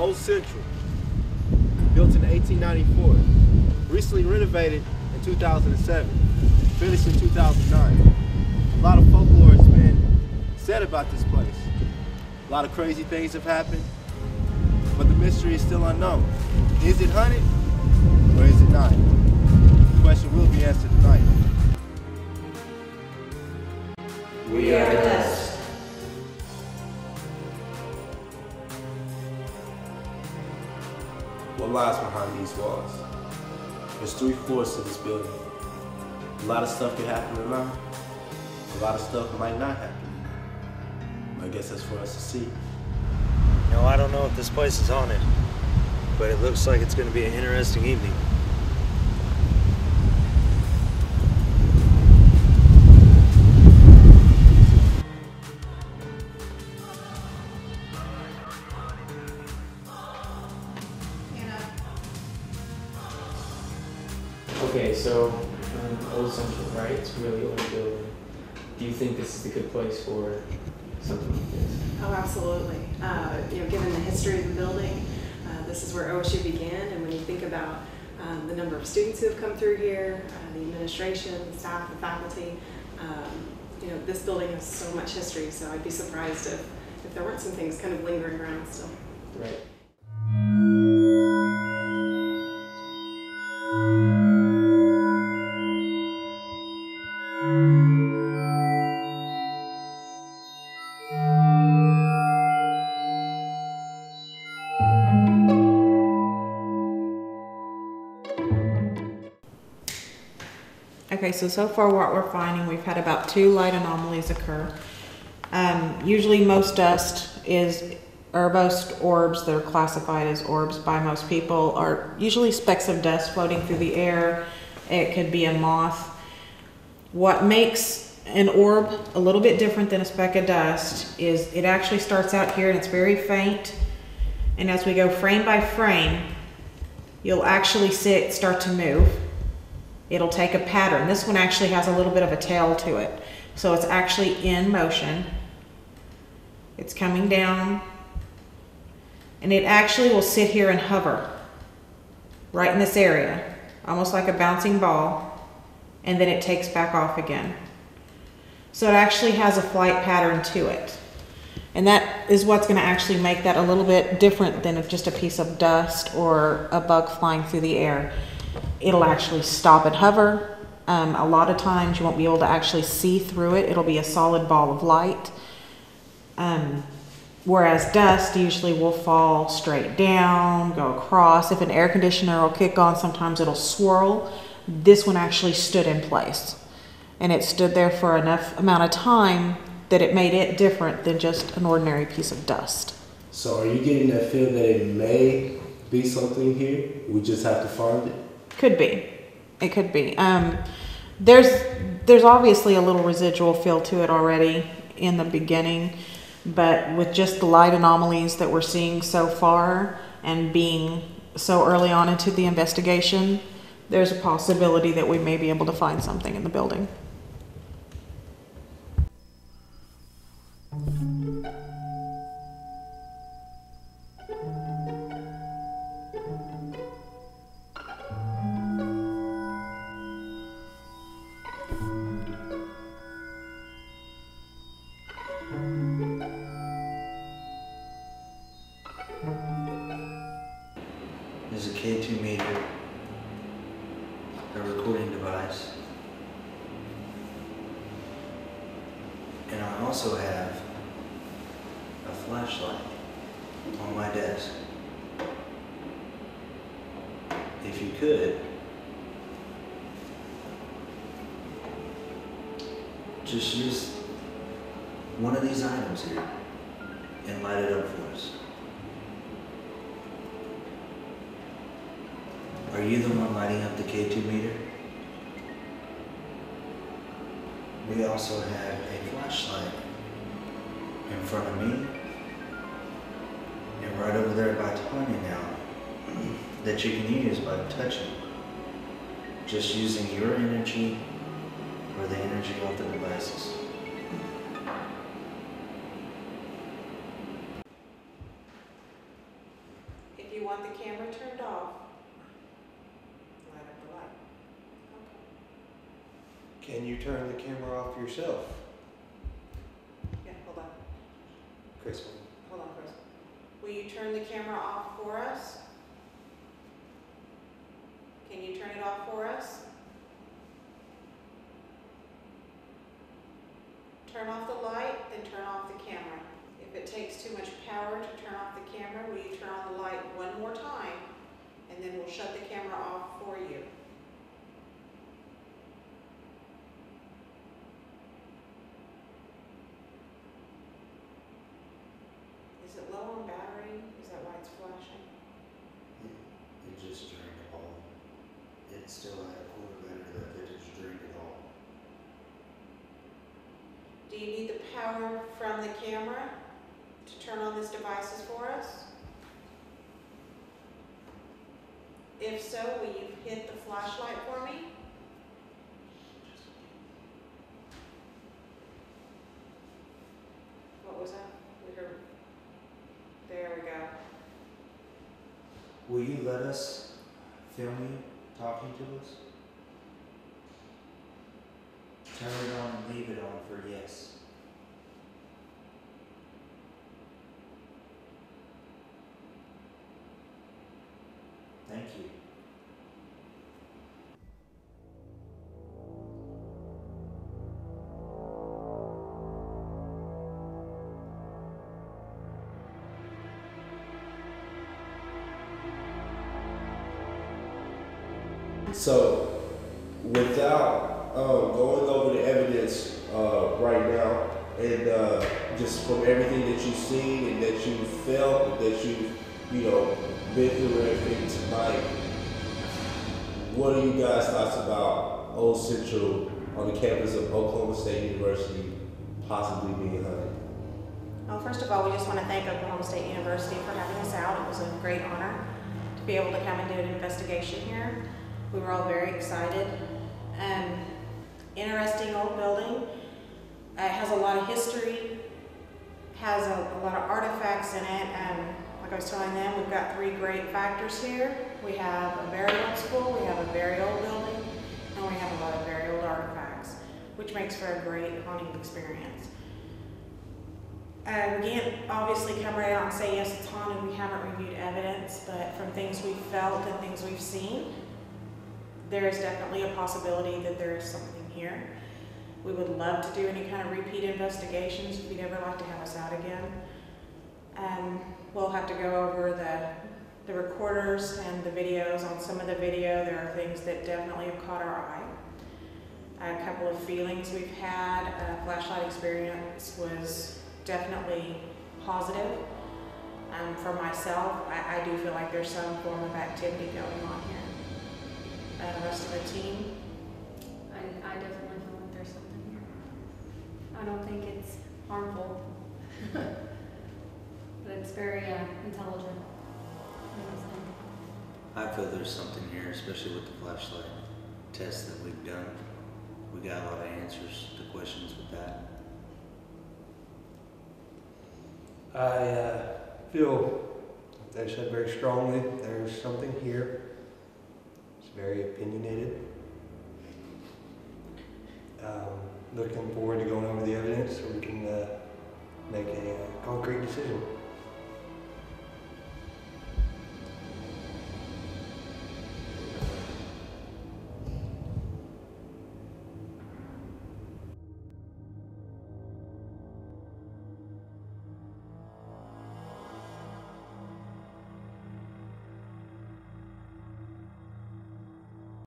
Old Central, built in 1894, recently renovated in 2007, finished in 2009. A lot of folklore has been said about this place. A lot of crazy things have happened, but the mystery is still unknown. Is it haunted or is it not? The question will be answered tonight. We are blessed. What lies behind these walls? There's 3 floors to this building. A lot of stuff could happen tonight. A lot of stuff might not happen. I guess that's for us to see. No, I don't know if this place is haunted, but it looks like it's going to be an interesting evening. Okay, so Old Central, right? It's a really old building. Do you think this is a good place for something like this? Oh, absolutely. Given the history of the building, this is where OSU began, and when you think about the number of students who have come through here, the administration, the staff, the faculty, this building has so much history, so I'd be surprised if there weren't some things kind of lingering around still. Right. Okay, so far what we're finding, we've had about 2 light anomalies occur. Usually most orbs that are classified as orbs by most people are usually specks of dust floating through the air. It could be a moth. What makes an orb a little bit different than a speck of dust is it actually starts out here and it's very faint. And as we go frame by frame, you'll actually see it start to move. It'll take a pattern. This one actually has a little bit of a tail to it. So it's actually in motion. It's coming down. And it actually will sit here and hover right in this area, almost like a bouncing ball, and then it takes back off again. So it actually has a flight pattern to it. And that is what's going to actually make that a little bit different than just a piece of dust or a bug flying through the air. It'll actually stop and hover. A lot of times you won't be able to actually see through it. It'll be a solid ball of light. Whereas dust usually will fall straight down, go across. If an air conditioner will kick on, sometimes it'll swirl. This one actually stood in place. And it stood there for enough amount of time that it made it different than just an ordinary piece of dust. So are you getting that feel that it may be something here? We just have to find it? Could be. It could be. There's obviously a little residual feel to it already in the beginning, but with just the light anomalies that we're seeing so far and being so early on into the investigation, there's a possibility that we may be able to find something in the building. There's a K2 meter, a recording device, and I also have a flashlight on my desk. If you could, just use one of these items here and light it up for us. Are you the one lighting up the K2 meter? We also have a flashlight in front of me and right over there by Tanya now that you can use by touching. Just using your energy or the energy of the devices. Can you turn the camera off yourself? Yeah, hold on. Chris, Hold on, Chris. Will you turn the camera off for us? Can you turn it off for us? Turn off the light, then turn off the camera. If it takes too much power to turn off the camera, will you turn on the light one more time, and then we'll shut the camera off for you. Is it low on battery? Is that why it's flashing? It just drained all. It still had a quarter battery left. It just drained it all. Do you need the power from the camera to turn on these devices for us? If so, will you hit the flashlight for me? What was that? We heard. There we go. Will you let us film you talking to us? Turn it on and leave it on for yes. Thank you. So, without going over the evidence right now, and just from everything that you've seen and that you felt and that you've, been through everything tonight, what are you guys' thoughts about Old Central on the campus of Oklahoma State University possibly being haunted? Well, first of all, we just want to thank Oklahoma State University for having us out. It was a great honor to be able to come and do an investigation here. We were all very excited. Interesting old building. It has a lot of history, has a lot of artifacts in it. Like I was telling them, we've got 3 great factors here. We have a very old school, we have a very old building, and we have a lot of very old artifacts, which makes for a great haunting experience. We can't obviously come right out and say, yes, it's haunted. We haven't reviewed evidence, but from things we've felt and things we've seen, there is definitely a possibility that there is something here. We would love to do any kind of repeat investigations if you'd ever like to have us out again. We'll have to go over the recorders and the videos. On some of the video, there are things that definitely have caught our eye. A couple of feelings we've had. Flashlight experience was definitely positive. For myself, I do feel like there's some form of activity going on here. The rest of the team? I definitely feel like there's something here. I don't think it's harmful, but it's very intelligent. I feel there's something here, especially with the flashlight test that we've done. We got a lot of answers to questions with that. I feel, they said very strongly, there's something here. It's very opinionated. Looking forward to going over the evidence so we can make a concrete decision.